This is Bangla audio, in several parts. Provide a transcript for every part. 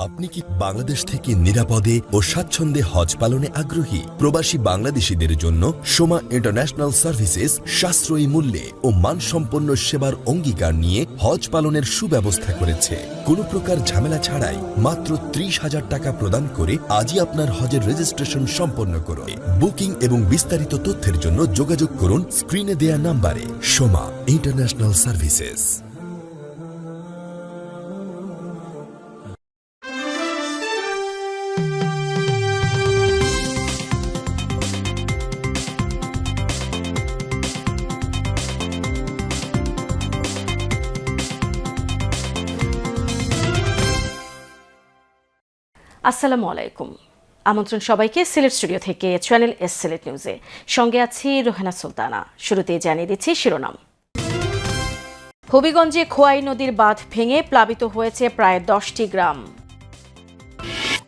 আপনি কি বাংলাদেশ থেকে নিরাপদে ও স্বাচ্ছন্দ্যে হজ পালনে আগ্রহী? প্রবাসী বাংলাদেশীদের জন্য সোমা ইন্টারন্যাশনাল সার্ভিসেস সাশ্রয়ী মূল্যে ও মানসম্পন্ন সেবার অঙ্গীকার নিয়ে হজ পালনের সুব্যবস্থা করেছে। কোনো প্রকার ঝামেলা ছাড়াই মাত্র 30,000 টাকা প্রদান করে আজই আপনার হজের রেজিস্ট্রেশন সম্পন্ন করুন। বুকিং এবং বিস্তারিত তথ্যের জন্য যোগাযোগ করুন স্ক্রিনে দেয়া নাম্বারে। Soma international services. আসসালামু আলাইকুম। আমন্ত্রণ সবাইকে সিলেট স্টুডিও থেকে চ্যানেল এস সিলেট নিউজে। সঙ্গে আছি রোহেনা সুলতানা। শুরুতেই জানিয়ে দিচ্ছি শিরোনাম। হবিগঞ্জে খোয়াই নদীর বাঁধ ভেঙে প্লাবিত হয়েছে প্রায় 10টি গ্রাম।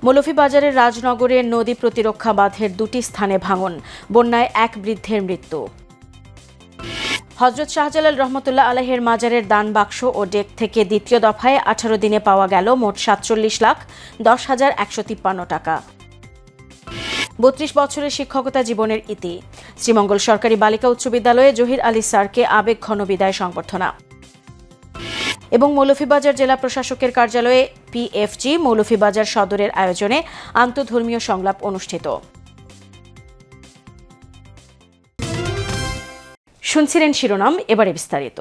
মৌলভীবাজারের রাজনগরে নদী প্রতিরক্ষা বাঁধের 2টি স্থানে ভাঙন, বন্যায় এক বৃদ্ধের মৃত্যু। হযরত শাহজালাল রহমতুল্লাহ আলাইহির মাজারের দান বাক্স ও ডেক থেকে দ্বিতীয় দফায় 18 দিনে পাওয়া গেল মোট 47,10,153 টাকা। 32 বছরের শিক্ষকতা জীবনের ইতি। শ্রীমঙ্গল সরকারি বালিকা উচ্চ বিদ্যালয়ে জহির আলী স্যারকে আবেগঘন বিদায় সংবর্ধনা। এবং মৌলভীবাজার জেলা প্রশাসকের কার্যালয়ে পিএফজি মৌলভীবাজার সদরের আয়োজনে আন্তঃধর্মীয় সংলাপ অনুষ্ঠিত। শুনছিলেন শিরোনাম, এবারে বিস্তারিত।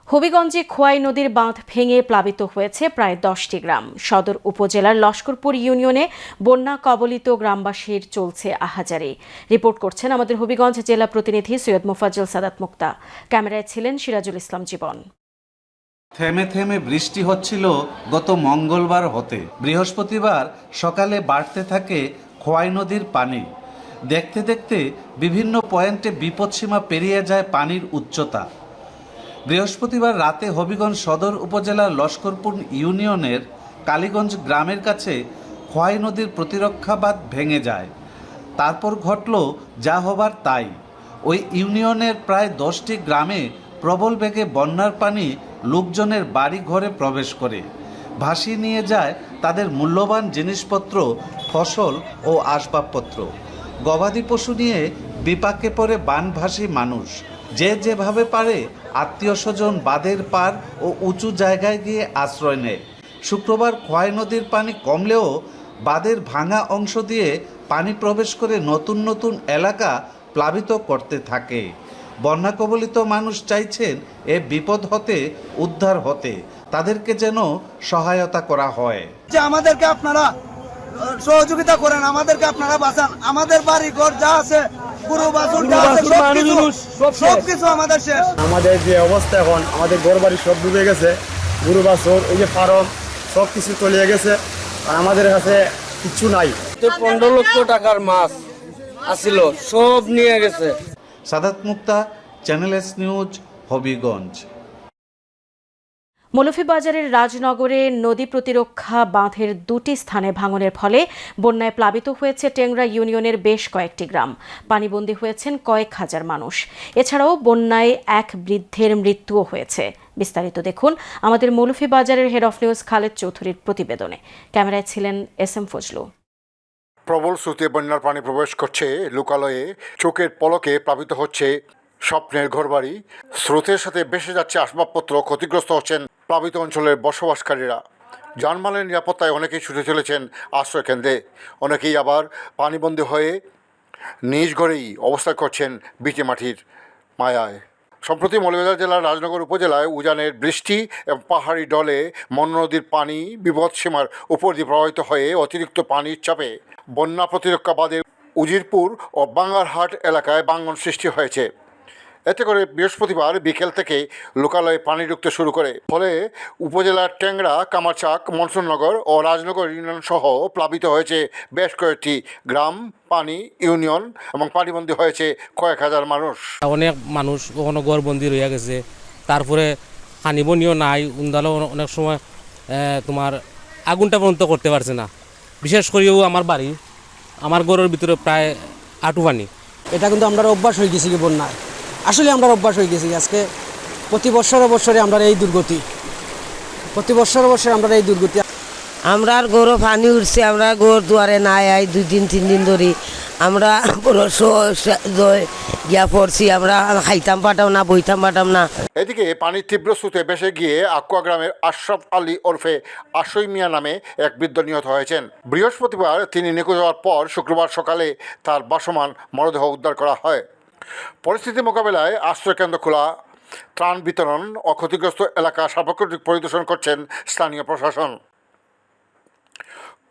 হবিগঞ্জে খোয়াই নদীর বাঁধ ভেঙে প্লাবিত হয়েছে প্রায় 10টি গ্রাম। সদর উপজেলার লস্করপুর ইউনিয়নে বন্যা কবলিত গ্রামবাসীর চলছে আহাজারি। রিপোর্ট করছেন আমাদের হবিগঞ্জ জেলা প্রতিনিধি সৈয়দ মোফাজ্জল সাদাত মুক্তা। ক্যামেরায় ছিলেন সিরাজুল ইসলাম জীবন। থেমে থেমে বৃষ্টি হচ্ছিল গত মঙ্গলবার হতে। বৃহস্পতিবার সকালে বাড়তে থাকে খোয়াই নদীর পানি। দেখতে দেখতে বিভিন্ন পয়েন্টে বিপদসীমা পেরিয়ে যায় পানির উচ্চতা। বৃহস্পতিবার রাতে হবিগঞ্জ সদর উপজেলার লস্করপুর ইউনিয়নের কালীগঞ্জ গ্রামের কাছে খোয়াই নদীর প্রতিরক্ষা বাঁধ ভেঙে যায়। তারপর ঘটল যা হবার তাই। ওই ইউনিয়নের প্রায় 10টি গ্রামে প্রবল বেগে বন্যার পানি লোকজনের বাড়ি ঘরে প্রবেশ করে, ভাসিয়ে নিয়ে যায় তাদের মূল্যবান জিনিসপত্র, ফসল ও আসবাবপত্র। গবাদি পশু নিয়ে বিপাকে পড়ে বানভাসী মানুষ। যে যেভাবে পারে আত্মীয় স্বজন বাঁধের পার ও উঁচু জায়গায় গিয়ে আশ্রয় নেয়। শুক্রবার খোয়াই নদীর পানি কমলেও বাঁধের ভাঙা অংশ দিয়ে পানি প্রবেশ করে নতুন নতুন এলাকা প্লাবিত করতে থাকে। বন্যা কবলিত মানুষ চাইছেন এ বিপদ হতে উদ্ধার হতে তাদেরকে যেন সহায়তা করা হয়। যে আমাদেরকে আপনারা সহযোগিতা করেন, আমাদেরকে আপনারা বাঁচান। আমাদের বাড়ি ঘর যা আছে, পুরো বাসন যা আছে, সবকিছু আমাদের শেষ। আমাদের যে অবস্থা এখন, আমাদের ঘর বাড়ি সব ডুবে গেছে। গরু বাছর, এই যে ফার্ম সব কিছু চলে গেছে। আর আমাদের কাছে কিছু নাই। 15 লক্ষ টাকার মাছ আসিল, সব নিয়ে গেছে। সাদাত মুক্তা, চ্যানেল এস নিউজ, হবিগঞ্জ। মৌলভীবাজারের রাজনগরে নদী প্রতিরক্ষা বাঁধের 2টি স্থানে ভাঙনের ফলে বন্যায় প্লাবিত হয়েছে টেংরা ইউনিয়নের বেশ কয়েকটি গ্রাম। পানিবন্দী হয়েছেন কয়েক হাজার মানুষ। এছাড়াও বন্যায় এক বৃদ্ধের মৃত্যুও হয়েছে। বিস্তারিত দেখুন আমাদের মৌলভীবাজারের হেড অফ নিউজ খালেদ চৌধুরীর প্রতিবেদনে। ক্যামেরায় ছিলেন এস এম ফজলু। প্রবল স্রোতে বন্যার পানি প্রবেশ করছে লোকালয়ে। চোখের পলকে প্লাবিত হচ্ছে স্বপ্নের ঘরবাড়ি। স্রোতের সাথে ভেসে যাচ্ছে আসবাবপত্র। ক্ষতিগ্রস্ত হচ্ছেন প্লাবিত অঞ্চলের বসবাসকারীরা। যানমালের নিরাপত্তায় অনেকেই ছুটে চলেছেন আশ্রয়কেন্দ্রে। অনেকেই আবার পানিবন্দী হয়ে নিজ ঘরেই অবস্থান করছেন ভিটে মাটির মায়ায়। সম্প্রতি মৌলভীবাজার জেলার রাজনগর উপজেলায় উজানের বৃষ্টি এবং পাহাড়ি ঢলে মন্না নদীর পানি বিপদসীমার উপর দিয়ে প্রবাহিত হয়ে অতিরিক্ত পানির চাপে বন্যা প্রতিরক্ষা বাঁধের উজিরপুর ও বাঙ্গারহাট এলাকায় ভাঙন সৃষ্টি হয়েছে। এতে করে বৃহস্পতিবার বিকেল থেকে লোকালয়ে পানি ঢুকতে শুরু করে। ফলে উপজেলার টেংরা, কামারচাক, মনসুরনগর ও রাজনগর ইউনিয়ন সহ প্লাবিত হয়েছে বেশ কয়েকটি গ্রাম, পানি ইউনিয়ন এবং পানিবন্দী হয়েছে কয়েক হাজার মানুষ। অনেক মানুষ ওখানে ঘরবন্দি রয়ে গেছে। তারপরে পানিবনিও নাই। উন্দালো অনেক সময় তোমার আগুনটা পর্যন্ত করতে পারছে না। বিশেষ করেও আমার বাড়ি, আমার ঘরের ভিতরে প্রায় আঁটু পানি। এটা কিন্তু আমরা অভ্যাস হয়ে গেছি কি বন্যায়। আসলে আমরা অভ্যাস হয়ে গেছি। আজকে প্রতি বছরে আমরা এই দুর্গতি, প্রতি বছরে আমরা এই দুর্গতি। আমরা আর গরু পানি উঠছে, আমরা গোর দুয়ারে নাই আই 2-3 দিন ধরে আমরা পুরো গিয়া পড়ছি, আমরা খাইতাম পাঠাম না, বইতাম পাঠাম না। এদিকে পানির তীব্র স্রোতে ভেসে গিয়ে আকুয়া গ্রামের আশরাফ আলী ওরফে আশই মিয়া নামে এক বৃদ্ধ নিহত হয়েছেন। বৃহস্পতিবার তিনি নিখোঁজ হওয়ার পর শুক্রবার সকালে তার বাসমান মরদেহ উদ্ধার করা হয়। পরিস্থিতি মোকাবেলায় আশ্রয়কেন্দ্র খোলা, ত্রাণ বিতরণ ও ক্ষতিগ্রস্ত এলাকা সার্বক্ষণিক পরিদর্শন করছেন স্থানীয় প্রশাসন।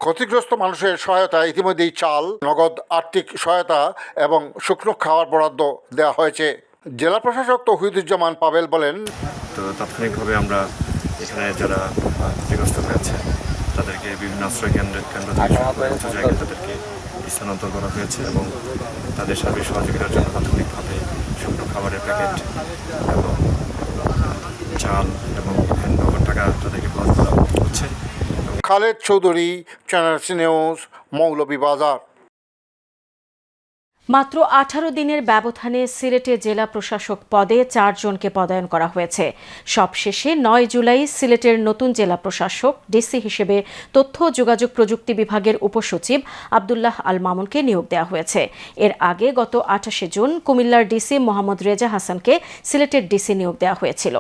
ক্ষতিগ্রস্ত মানুষের সহায়তায় ইতিমধ্যেই চাল, নগদ আর্থিক সহায়তা এবং শুকনো খাওয়ার বরাদ্দ দেওয়া হয়েছে। জেলা প্রশাসক তৌহিদুজ্জামান পাবেল বলেন, তো তাৎক্ষণিকভাবে আমরা এখানে যারা ক্ষতিগ্রস্ত হয়েছে তাদেরকে বিভিন্ন আশ্রয় কেন্দ্র থেকে জায়গায় তাদেরকে স্থানান্তর করা হয়েছে এবং তাদের সার্বিক সহযোগিতার জন্য তাৎক্ষণিকভাবে শুকনো খাবারের প্যাকেট এবং চাল এবং নগদ টাকা তাদেরকে প্রদান করা হচ্ছে। Khaled Chowdhury, channel C news, Moulvibazar. মাত্র 18 দিনের ব্যবধানে সিলেটে জেলা প্রশাসক পদে 4 জনকে পদায়ন করা হয়েছে। সবশেষে 9 জুলাই সিলেটের নতুন জেলা প্রশাসক ডিসি হিসেবে তথ্য ও যোগাযোগ প্রযুক্তি বিভাগের উপসচিব আব্দুল্লাহ আল মামুনকে নিয়োগ দেওয়া হয়েছে। এর আগে গত 28 জুন কুমিল্লার ডিসি মোহাম্মদ রেজা হাসানকে সিলেটের ডিসি নিয়োগ দেওয়া হয়েছিল।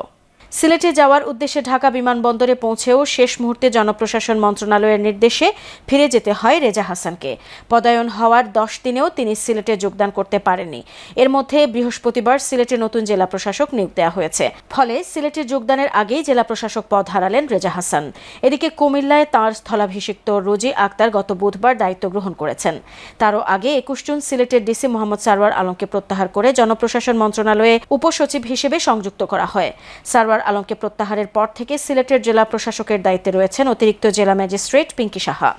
সিলেটে যাওয়ার উদ্দেশ্যে ঢাকা বিমানবন্দরে পৌঁছেও শেষ মুহূর্তে জনপ্রশাসন মন্ত্রণালয়ের নির্দেশে ফিরে যেতে হয় রেজা হাসানকে। পদায়ন হওয়ার 10 দিনেও তিনি সিলেটে যোগদান করতে পারেননি। এর মধ্যে বৃহস্পতিবার সিলেটে নতুন জেলা প্রশাসক নিয়োগ দেওয়া হয়েছে। ফলে সিলেটে যোগদানের আগেই জেলা প্রশাসক পদ হারালেন রেজা হাসান। এদিকে কুমিল্লায় তাঁর স্থলাভিষিক্ত রোজি আক্তার গত বুধবার দায়িত্ব গ্রহণ করেছেন। তারও আগে 21 জুন সিলেটের ডিসি মোহাম্মদ সারওয়ার আলমকে প্রত্যাহার করে জনপ্রশাসন মন্ত্রণালয়ে উপসচিব হিসেবে সংযুক্ত করা হয়। সারওয়ার আলমকে প্রত্যাহারের পর থেকে সিলেটের জেলা প্রশাসকের দায়িত্বে রয়েছেন অতিরিক্ত জেলা magistrate Pinky Saha.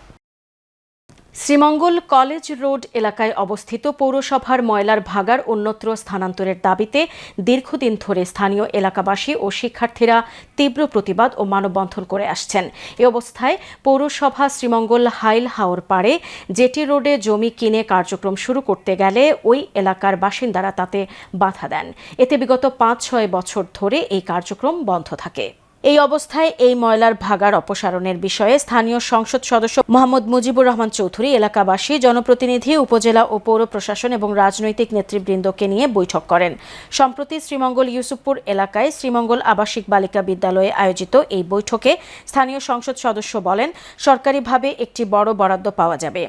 Sreemangal college road এলাকায় অবস্থিত পৌরসভার ময়লার ভাগার অন্যত্র স্থানান্তরের দাবিতে দীর্ঘদিন ধরে স্থানীয় এলাকাবাসী ও শিক্ষার্থীরা তীব্র প্রতিবাদ ও মানববন্ধন করে আসছেন। এ অবস্থায় পৌরসভা শ্রীমঙ্গল হাইল হাওর পাড়ে জেটি রোডে জমি কিনে কার্যক্রম শুরু করতে গেলে ওই এলাকার বাসিন্দারা তাতে বাধা দেন। এতে বিগত 5-6 বছর ধরে এই কার্যক্রম বন্ধ থাকে। এই অবস্থায় এই ময়লার ভাগার অপসারণের বিষয়ে স্থানীয় সংসদ সদস্য মোহাম্মদ মুজিবুর রহমান চৌধুরী এলাকাবাসী, জনপ্রতিনিধি, উপজেলা ও পৌর প্রশাসন এবং রাজনৈতিক নেতৃবৃন্দকে নিয়ে বৈঠক করেন। সম্প্রতি শ্রীমঙ্গল ইউসুফপুর এলাকায় শ্রীমঙ্গল আবাসিক বালিকা বিদ্যালয়ে আয়োজিত এই বৈঠকে স্থানীয় সংসদ সদস্য বলেন, সরকারিভাবে একটি বড় বরাদ্দ পাওয়া যাবে।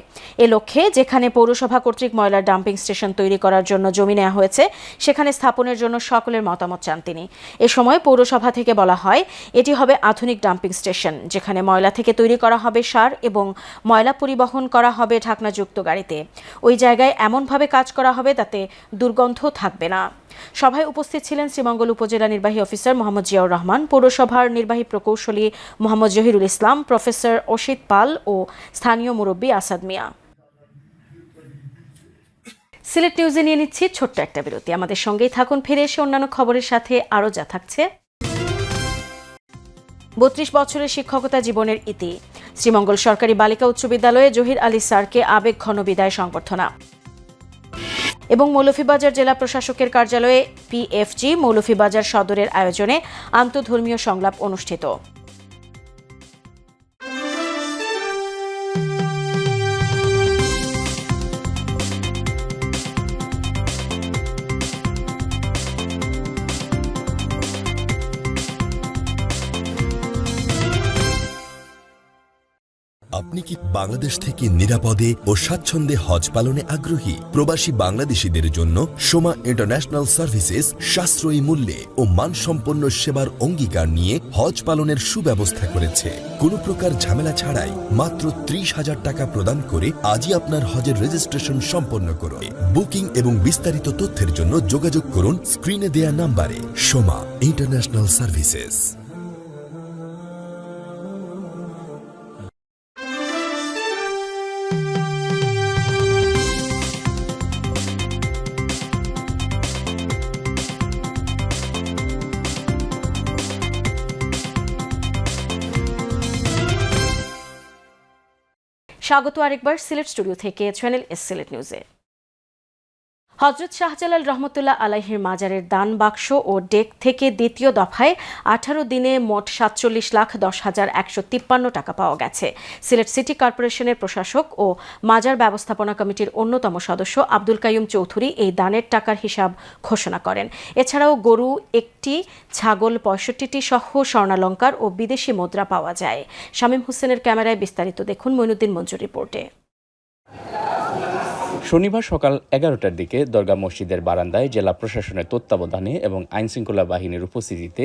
এ লক্ষ্যে যেখানে পৌরসভা কর্তৃক ময়লার ডাম্পিং স্টেশন তৈরি করার জন্য জমি নেওয়া হয়েছে সেখানে স্থাপনের জন্য সকলের মতামত চান তিনি। এ সময় পৌরসভা থেকে বলা হয়, এটি হবে আধুনিক ডাম্পিং স্টেশন, যেখানে ময়লা থেকে তৈরি করা হবে সার এবং ময়লা পরিবহন করা হবে ঢাকনাযুক্ত গাড়িতে। ওই জায়গায় এমনভাবে কাজ করা হবে যাতে দুর্গন্ধ থাকবে না। সভায় উপস্থিত ছিলেন শ্রীমঙ্গল উপজেলা নির্বাহী অফিসার মোহাম্মদ জিয়াউর রহমান, পৌরসভার নির্বাহী প্রকৌশলী মোহাম্মদ জহিরুল ইসলাম, প্রফেসর অসিত পাল ও স্থানীয় মুরব্বী আসাদ মিয়া। সিলেট নিউজে নিয়ে নিচ্ছি ছোট্ট একটা বিরতি। আমাদের সঙ্গেই থাকুন। ফিরে এসে অন্যান্য খবরের সাথে আরও যা থাকছে। 32 বছরের শিক্ষকতা জীবনের ইতি। শ্রীমঙ্গল সরকারি বালিকা উচ্চ বিদ্যালয়ে জহির আলী স্যারকে আবেগঘন বিদায় সংবর্ধনা। এবং মৌলভীবাজার জেলা প্রশাসকের কার্যালয়ে পিএফজি মৌলভীবাজার সদরের আয়োজনে আন্তঃধর্মীয় সংলাপ অনুষ্ঠিত। আপনি কি বাংলাদেশ থেকে নিরাপদে ও স্বাচ্ছন্দ্যে হজ পালনে আগ্রহী? প্রবাসী বাংলাদেশীদের জন্য সোমা ইন্টারন্যাশনাল সার্ভিসেস সাশ্রয়ী মূল্যে ও মানসম্পন্ন সেবার অঙ্গীকার নিয়ে হজ পালনের সুব্যবস্থা করেছে। কোনো প্রকার ঝামেলা ছাড়াই মাত্র 30,000 টাকা প্রদান করে আজই আপনার হজের রেজিস্ট্রেশন সম্পন্ন করুন। বুকিং এবং বিস্তারিত তথ্যের জন্য যোগাযোগ করুন স্ক্রিনে দেয়া নাম্বারে। Soma international services. স্বাগত আরেকবার সিলেট স্টুডিও থেকে চ্যানেল এস সিলেট নিউজে। হযরত শাহজালাল রহমতুল্লাহ আলাইহির মাজারের দান বাক্স ও ডেক থেকে দ্বিতীয় দফায় 18 দিনে মোট 47,10,153 টাকা পাওয়া গেছে। সিলেট সিটি কর্পোরেশনের প্রশাসক ও মাজার ব্যবস্থাপনা কমিটির অন্যতম সদস্য আব্দুল কাইয়ুম চৌধুরী এই দানের টাকার হিসাব ঘোষণা করেন। এছাড়াও গরু 1টি, ছাগল 65টি সহ স্বর্ণালংকার ও বিদেশি মুদ্রা পাওয়া যায়। শামীম হোসেনের ক্যামেরায় বিস্তারিত দেখুন মইনুদ্দিন মঞ্জুর রিপোর্টে। শনিবার সকাল 11টার দিকে দরগা মসজিদের বারান্দায় জেলা প্রশাসনের তত্ত্বাবধানে এবং আইনশৃঙ্খলা বাহিনীর উপস্থিতিতে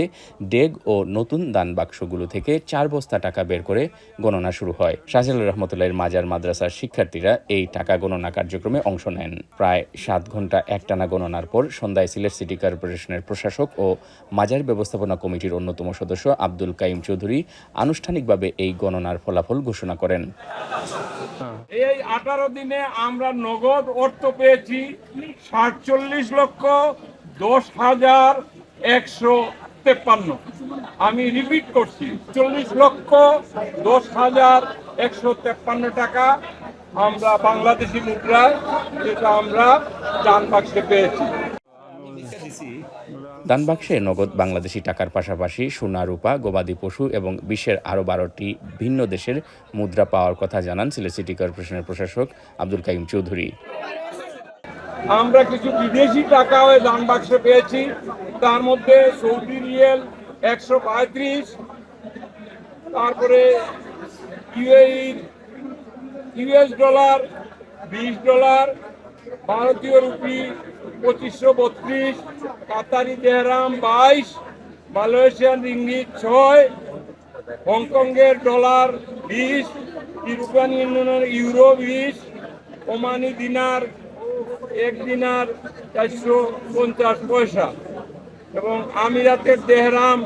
ডেগ ও নতুন দান বাক্সগুলো থেকে 4 বস্তা টাকা বের করে গণনা শুরু হয়। শাহজালাল রহমতুল্লাহের মাজার মাদ্রাসার শিক্ষার্থীরা এই টাকা গণনা কার্যক্রমে অংশ নেন। প্রায় 7 ঘন্টা একটানা গণনার পর সন্ধ্যায় সিলেট সিটি কর্পোরেশনের প্রশাসক ও মাজার ব্যবস্থাপনা কমিটির অন্যতম সদস্য আব্দুল কাইয়ুম চৌধুরী আনুষ্ঠানিকভাবে এই গণনার ফলাফল ঘোষণা করেন। এই 18 দিনে আমরা নগদ অর্থ পেয়েছি 47,10,153। আমি রিপিট করছি, 40,10,153 টাকা আমরা বাংলাদেশি মুদ্রায়, যেটা আমরা দান বাক্সে পেয়েছি। দান বাক্সে নগদ বাংলাদেশি টাকার পাশাপাশি সোনা, রূপা, গবাদি পশু এবং বিশ্বের আরও 12টি ভিন্ন দেশের মুদ্রা পাওয়ার কথা জানান সিলেট সিটি কর্পোরেশনের প্রশাসক আব্দুল কাইয়ুম চৌধুরী। আমরা কিছু বিদেশি টাকাও দান বাক্সে পেয়েছি, তার মধ্যে সৌদি রিয়েল 135, তারপরে ইউএস ডলার 20 ডলার, ভারতীয় রুপি 2532, কাতারি দেহরাম 22, মালয়েশিয়ান রিঙ্গিত 6, হংকংয়ের ডলার 20, ইউরোপিয়ান ইউনিয়নের ইউরো 20, ওমানি দিনার 1 দিনার 450 পয়সা এবং আমিরাতের দেহরাম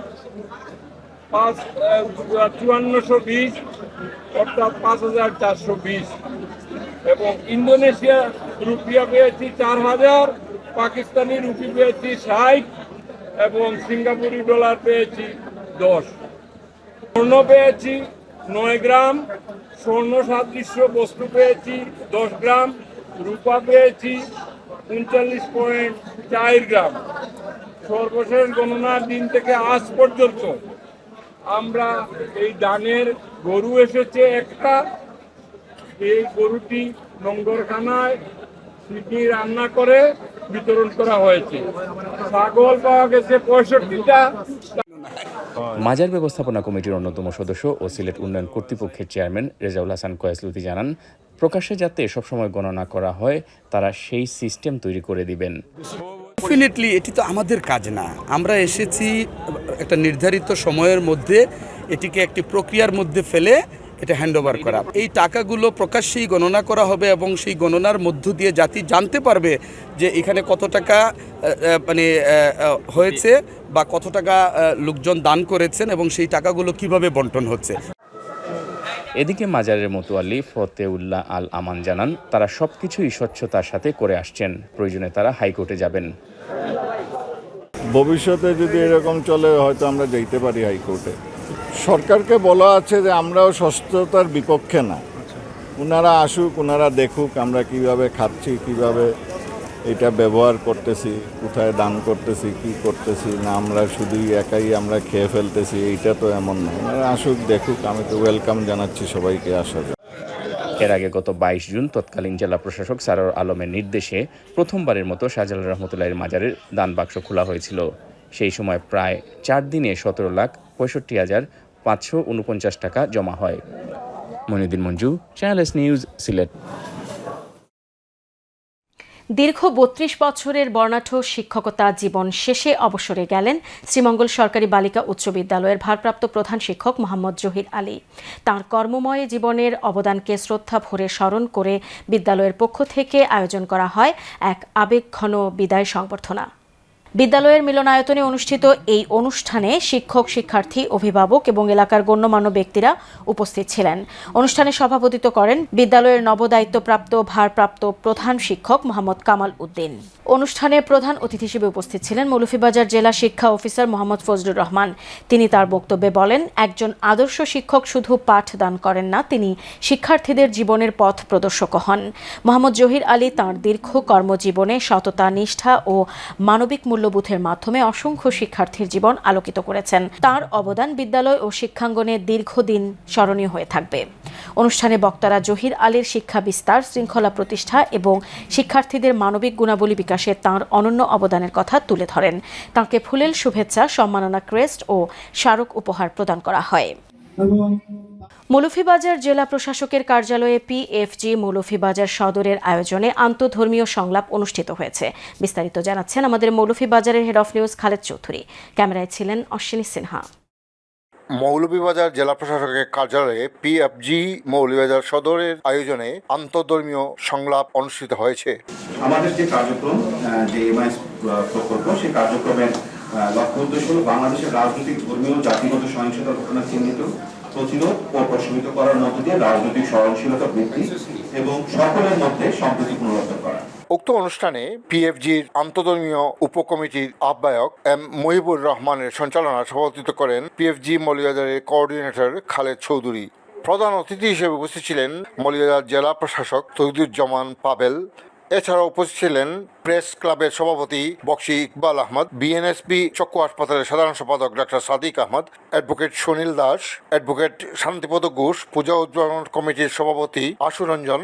5420 অর্থাৎ 5420 এবং ইন্দোনেশিয়া রুপিয়া পেয়েছি 4000, পাকিস্তানি রুপি পেয়েছি 60 এবং সিঙ্গাপুরি ডলার পেয়েছি 10। স্বর্ণ পেয়েছি 9 গ্রাম, স্বর্ণ সাদৃশ্য বস্তু পেয়েছি 10 গ্রাম, রূপা পেয়েছি 39.4 গ্রাম। সর্বশেষ গণনার দিন থেকে আজ পর্যন্ত আমরা এই দানের গরু এসেছে একটা, এই গরুটি লঙ্গরখানায় সিটি রান্না করে বিতরণ করা হয়েছে। ছাগল পাওয়া গেছে 65টা। মাজার ব্যবস্থাপনা কমিটির অন্যতম সদস্য ও সিলেট উন্নয়ন কর্তৃপক্ষের চেয়ারম্যান রেজাউল হাসান কয়েসলুতি জানান, প্রকাশ্যে যাতে সবসময় গণনা করা হয় তারা সেই সিস্টেম তৈরি করে দিবেন। ডেফিনেটলি এটি তো আমাদের কাজ না, আমরা এসেছি একটা নির্ধারিত সময়ের মধ্যে এটিকে একটি প্রক্রিয়ার মধ্যে ফেলে এটা হ্যান্ডওভার করা। এই টাকাগুলো প্রকাশ্যেই গণনা করা হবে এবং সেই গণনার মধ্য দিয়ে জাতি জানতে পারবে যে এখানে কত টাকা হয়েছে বা কত টাকা লোকজন দান করেছেন এবং সেই টাকাগুলো কিভাবে বন্টন হচ্ছে। এদিকে মাজারের মোতোয়াল্লি ফতেউল্লাহ আল আমান জানান, তারা সবকিছুই স্বচ্ছতার সাথে করে আসছেন, প্রয়োজনে তারা হাইকোর্টে যাবেন। ভবিষ্যতে যদি এরকম চলে হয়তো আমরা যেতে পারি হাইকোর্টে। সরকারকে বলা আছে যে আমরাও স্বচ্ছতার বিপক্ষে না, ওনারা আসুক, ওনারা দেখুক আমরা কিভাবে খাচ্ছি, কিভাবে এটা ব্যবহার করতেছি, কোথায় দান করতেছি, কি করতেছি না, আমরা শুধুই একাই আমরা খেয়ে ফেলতেছি, এইটা তো এমন না। ওনারা আসুক, দেখুক, আমি তো ওয়েলকাম জানাচ্ছি সবাইকে আসার জন্য। এর আগে গত 22 জুন তৎকালীন জেলা প্রশাসক সারোয়ার আলমের নির্দেশে প্রথমবারের মতো শাহজালাল রহমতুল্লাহের মাজারের দান বাক্স খোলা হয়েছিল। সেই সময় প্রায় 4 দিনে 17,65,549 টাকা জমা হয়। Moinuddin Monju, channel S news, Sylhet. দীর্ঘ 32 বছরের বর্ণাঢ্য শিক্ষকতা জীবন শেষে অবসরে গেলেন শ্রীমঙ্গল সরকারি বালিকা উচ্চ বিদ্যালয়ের ভারপ্রাপ্ত প্রধান শিক্ষক মোহাম্মদ জহির আলী। তাঁর কর্মময় জীবনের অবদানকে শ্রদ্ধা ভরে স্মরণ করে বিদ্যালয়ের পক্ষ থেকে আয়োজন করা হয় এক আবেগঘন বিদায় সংবর্ধনা। বিদ্যালয়ের মিলনায়তনে অনুষ্ঠিত এই অনুষ্ঠানে শিক্ষক, শিক্ষার্থী, অভিভাবক এবং এলাকার গণ্যমান্য ব্যক্তিরা উপস্থিত ছিলেন। অনুষ্ঠানে সভাপতিত্ব করেন বিদ্যালয়ের নবদায়িত্বপ্রাপ্ত ভারপ্রাপ্ত প্রধান শিক্ষক মোহাম্মদ কামাল উদ্দিন। অনুষ্ঠানে প্রধান অতিথি হিসেবে উপস্থিত ছিলেন মৌলভীবাজার জেলা শিক্ষা অফিসার মোহাম্মদ ফজলুর রহমান। তিনি তার বক্তব্যে বলেন, একজন আদর্শ শিক্ষক শুধু পাঠদান করেন না, তিনি শিক্ষার্থীদের জীবনের পথ প্রদর্শক হন। মোহাম্মদ জহির আলী তাঁর দীর্ঘ কর্মজীবনে সততা, নিষ্ঠা ও মানবিক মূল্যবোধের মাধ্যমে অসংখ্য শিক্ষার্থীর জীবন আলোকিত করেছেন। তার অবদান বিদ্যালয় ও শিক্ষাঙ্গনে দীর্ঘদিন স্মরণীয় হয়ে থাকবে। অনুষ্ঠানে বক্তারা জহির আলীর শিক্ষা বিস্তার, শৃঙ্খলা প্রতিষ্ঠা এবং শিক্ষার্থীদের মানবিক গুণাবলী বিকাশে তাঁর অনন্য অবদানের কথা তুলে ধরেন। তাঁকে ফুলেল শুভেচ্ছা, সম্মাননা ক্রেস্ট ও স্মারক উপহার প্রদান করা হয়। মৌলভীবাজার জেলা প্রশাসকের কার্যালয়ে পিএফজি মৌলভীবাজার সদরের আয়োজনে আন্তঃধর্মীয় সংলাপ অনুষ্ঠিত হয়েছে। বিস্তারিত জানাচ্ছেন আমাদের মৌলভীবাজারের head of news Khaled Chowdhury. ক্যামেরায় ছিলেন অশ্বিনী সিনহা। মৌলভীবাজার জেলা প্রশাসকের কার্যালয়ে পিএফজি মৌলভীবাজার সদরের আয়োজনে আন্তঃধর্মীয় সংলাপ অনুষ্ঠিত হয়েছে। আমাদের যে কার্যক্রম, যে এমআইএস প্রকল্প, সেই কার্যক্রমের লক্ষ্য উদ্দেশ্য হল বাংলাদেশের রাজনৈতিক, ধর্মীয়, জাতিগত সহিংসতার ঘটনা চিহ্নিত, প্রতিরোধ ও প্রশমিত করার মধ্য দিয়ে রাজনৈতিক সহনশীলতা বৃদ্ধি এবং সকলের মধ্যে সম্প্রীতি পুনরুদ্ধার করা। উক্ত অনুষ্ঠানে পিএফজির আন্তঃধর্মীয় উপকমিটির আহ্বায়ক এম মহিবুর রহমানের সঞ্চালনায় সভাপতিত্ব করেন পিএফজি মৌলভীবাজারের কোঅর্ডিনেটর খালেদ চৌধুরী। প্রধান অতিথি হিসেবে উপস্থিত ছিলেন মৌলভীবাজার জেলা প্রশাসক তৌহিদুজ্জামান পাবেল। এছাড়াও উপস্থিত ছিলেন প্রেস ক্লাবের সভাপতি বক্সি ইকবাল আহমদ, বিএনএসপি চক্ষু হাসপাতালের সাধারণ সম্পাদক doctor Sadiq Ahmed, advocate Sunil Das, advocate Shantipada Ghosh, puja উদ্বোধন কমিটির সভাপতি আশুরঞ্জন,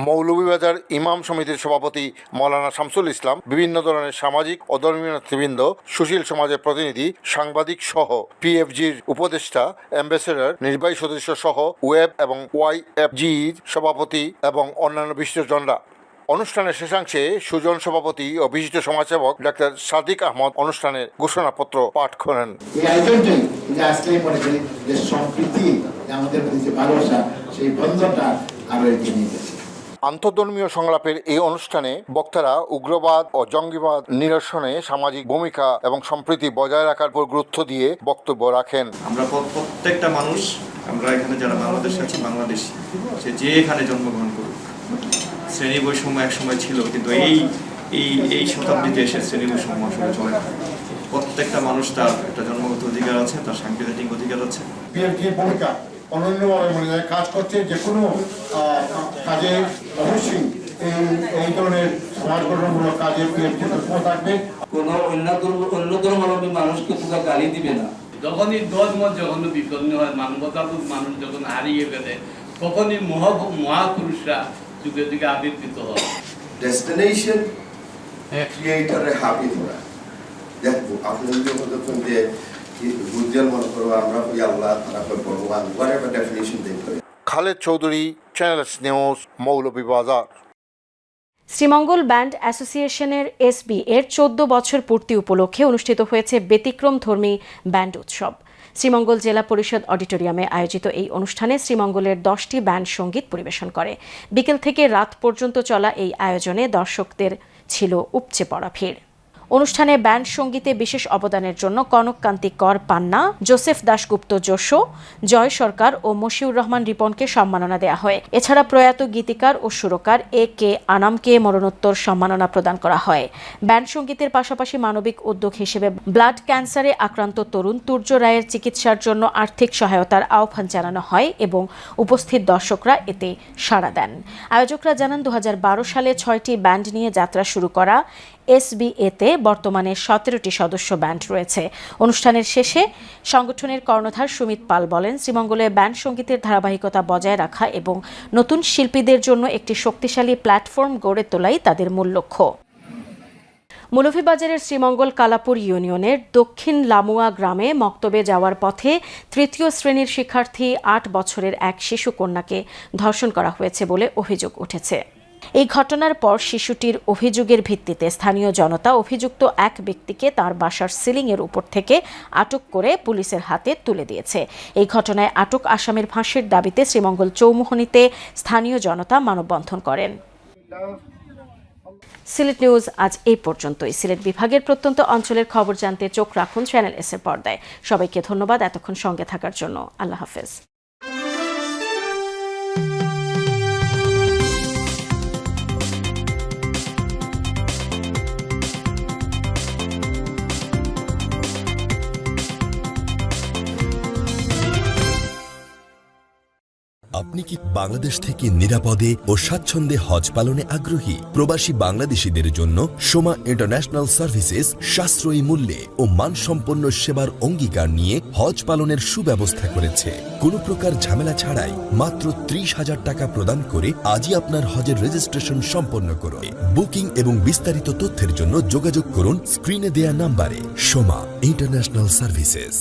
মৌলভীবাজার ইমাম সমিতির সভাপতি মৌলানা শামসুল ইসলাম, বিভিন্ন ধরনের সামাজিক ও ধর্মীয় নেতৃবৃন্দ, সুশীল সমাজের প্রতিনিধি, সাংবাদিক সহ পিএফজির উপদেষ্টা, অ্যাম্বাসেডর, নির্বাহী সদস্য সহ ওয়েব এবং ওয়াইএফজির সভাপতি এবং অন্যান্য বিশিষ্টজনরা। অনুষ্ঠানের শেষাংশে সুজন সভাপতি ও বিশিষ্ট সমাজসেবক ডাক্তার সাদিক আহমদ অনুষ্ঠানের ঘোষণাপত্র পাঠ করেন। এই আয়োজনটাই আসলেই মনে করি যে সম্প্রীতি, আমাদের মধ্যে যে ভালোবাসা, সেই বন্ধনটা আরো এগিয়ে নিয়ে গেছে। আন্তঃধর্মীয় সংলাপের এই অনুষ্ঠানে বক্তারা উগ্রবাদ ও জঙ্গিবাদ নিরসনে সামাজিক ভূমিকা এবং সম্প্রীতি বজায় রাখার উপর গুরুত্ব দিয়ে বক্তব্য রাখেন। আমরা প্রত্যেকটা মানুষ, আমরা এখানে যারা বাংলাদেশে আছি, বাংলাদেশি, সে যে এখানে জন্মগ্রহণ করুক, শ্রেণী বৈষম্য এক সময় ছিল, কিন্তু এই শতাব্দীতে এসে শ্রেণী বৈষম্য আসলে চলে না। প্রত্যেকটা মানুষ তার একটা জন্মগত অধিকার আছে, তার সাংবিধানিক অধিকার আছে। ভূমিকা অনন্যভাবে মনে হয় কাজ করছে, যে কোনো কাজে অবশ্যই এই ধরনের সমাজ গঠনমূলক কাজে পিএফজি তৎপর থাকবে। কোনো অন্য ধর্মাবলম্বী মানুষকে পুরো গালি দিবে না। যখনই দোয়াজমত যখন বিপন্ন হয়, মানবতাবোধ মানুষ যখন হারিয়ে ফেলে, তখনই মহাপুরুষরা যুগে যুগে আবির্ভূত হয়। ডেস্টিনেশন ক্রিয়েটারে হাবি ধরা দেখবো আপনি যখন যে বুঝলেন মনে করবো আমরা হই আল্লাহ, তারা হই ভগবান, whatever definition they put. Khaled Chowdhury, channel news, Moulvibazar. Sreemangal band অ্যাসোসিয়েশনের এসবি এর 14 বছর পূর্তি উপলক্ষে অনুষ্ঠিত হয়েছে ব্যতিক্রমধর্মী ব্যান্ড উৎসব। শ্রীমঙ্গল জেলা পরিষদ অডিটোরিয়ামে আয়োজিত এই অনুষ্ঠানে শ্রীমঙ্গলের 10টি ব্যান্ড সঙ্গীত পরিবেশন করে। বিকেল থেকে রাত পর্যন্ত চলা এই আয়োজনে দর্শকদের ছিল উপচে পড়া ভিড়। অনুষ্ঠানে ব্যান্ড সঙ্গীতে বিশেষ অবদানের জন্য কনক কান্তি কর পান্না, জোসেফ দাশগুপ্ত যশো, জয় সরকার ও মশিউর রহমান রিপনকে সম্মাননা দেওয়া হয়। এছাড়া প্রয়াত গীতিকার ও সুরকার এ.কে. আনামকে মরণোত্তর সম্মাননা প্রদান করা হয়। ব্যান্ড সঙ্গীতের পাশাপাশি মানবিক উদ্যোগ হিসেবে ব্লাড ক্যান্সারে আক্রান্ত তরুণ তুর্য রায়ের চিকিৎসার জন্য আর্থিক সহায়তার আহ্বান জানানো হয় এবং উপস্থিত দর্শকরা এতে সাড়া দেন। আয়োজকরা জানান 2012 সালে 6টি ব্যান্ড নিয়ে যাত্রা শুরু করা এসবিএতে বর্তমানে 17টি সদস্য ব্যান্ড রয়েছে। অনুষ্ঠানের শেষে সংগঠনের কর্ণধার সুমিত পাল বলেন, শ্রীমঙ্গলে ব্যান্ড সঙ্গীতের ধারাবাহিকতা বজায় রাখা এবং নতুন শিল্পীদের জন্য একটি শক্তিশালী প্ল্যাটফর্ম গড়ে তোলাই তাদের মূল লক্ষ্য। মৌলভীবাজারের শ্রীমঙ্গল কালাপুর ইউনিয়নের দক্ষিণ লামুয়া গ্রামে মক্তবে যাওয়ার পথে 3য় শ্রেণীর শিক্ষার্থী 8 বছরের এক শিশু কন্যাকে ধর্ষণ করা হয়েছে বলে অভিযোগ উঠেছে। এই ঘটনার পর শিশুটির অভিযোগের ভিত্তিতে স্থানীয় জনতা অভিযুক্ত এক ব্যক্তিকে তার বাসার সিলিংয়ের উপর থেকে আটক করে পুলিশের হাতে তুলে দিয়েছে। এই ঘটনায় আটক আসামির ফাঁসির দাবিতে শ্রীমঙ্গল চৌমুহনীতে স্থানীয় জনতা মানববন্ধন করেন। সিলেট নিউজ আজ এই পর্যন্তই। সিলেট বিভাগের প্রত্যন্ত অঞ্চলের খবর জানতে চোখ রাখুন চ্যানেল এস এর পর্দায়। সবাইকে ধন্যবাদ এতক্ষণ সঙ্গে থাকার জন্য। আল্লাহ হাফেজ। আপনি কি বাংলাদেশ থেকে নিরাপদে ও স্বাচ্ছন্দ্যে হজ পালনে আগ্রহী? প্রবাসী বাংলাদেশীদের জন্য সোমা ইন্টারন্যাশনাল সার্ভিসেস সাশ্রয়ী মূল্যে ও মানসম্পন্ন সেবার অঙ্গীকার নিয়ে হজ পালনের সুব্যবস্থা করেছে। কোনো প্রকার ঝামেলা ছাড়াই মাত্র 30,000 টাকা প্রদান করে আজই আপনার হজের রেজিস্ট্রেশন সম্পন্ন করুন। বুকিং এবং বিস্তারিত তথ্যের জন্য যোগাযোগ করুন স্ক্রিনে দেয়া নাম্বারে। Soma international services.